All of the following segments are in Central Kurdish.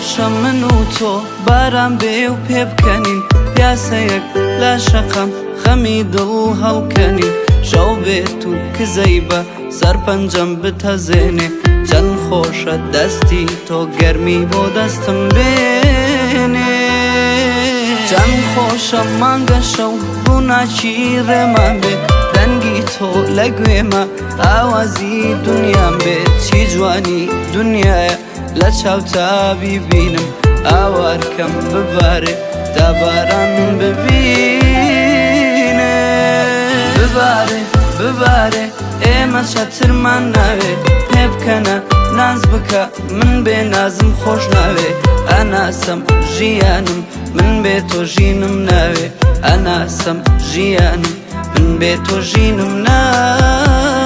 خۆشە من و تۆ باران بێ و پێ بکەنین پیاسەیەک لە شەقەم خەمی دڵ هەڵکەنین شەو بێت و کزەی بە سەر پەنجەم بتەزێنێ چەند خۆشە دەستی تۆ گەرمی بۆ دەستم بێنێ چەند خۆشە مانگە شەو ڕووناکی ڕێمان بێت دەنگی تۆ لە گوێمە ئاوازی دنیام بێت چی جوانی دنیایە لە چاوتا بیبینم ئاوارکەم ببارێ تا باران ببینێ ببارێ ببارێ ئێمە چەترمان ناوێ پێ بکەنە ناز بکە من بێ نازم خۆش ناوێ ئەناسەم ژیانم من بێ تۆ ژینم ناوێ ئەناسەم ژیانم من بێ تۆ ژینم ناوێ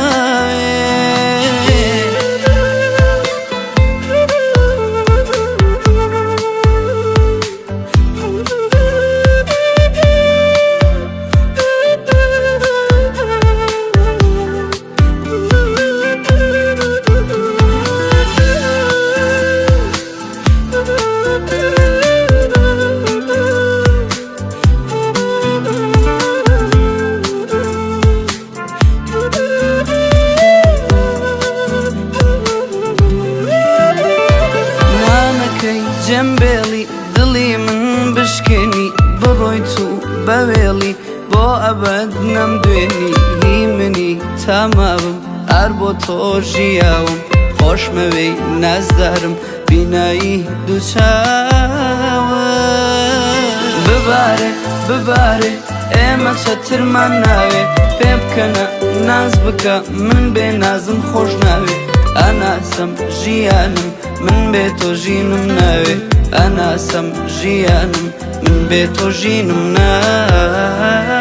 جەمبێڵی دڵی من بشکێنی بڕۆیت و بەوێڵی بۆ ئەبەد نەمدوێنی هی منی تاماوم ئەر بۆ تۆ ژیاوم خۆشمەوەی نازدارم بینایی دووچاوە ببارێ ببارێ ئێمە چەترمان ناوێ پێ بکەنە ناز بکە من بێ نازم خۆش ناوێ ئەناسەم ژیانم من بێ تۆ ژینم ناوێ ئەناسەم ژیانم من بێ تۆ ژینم ناوێ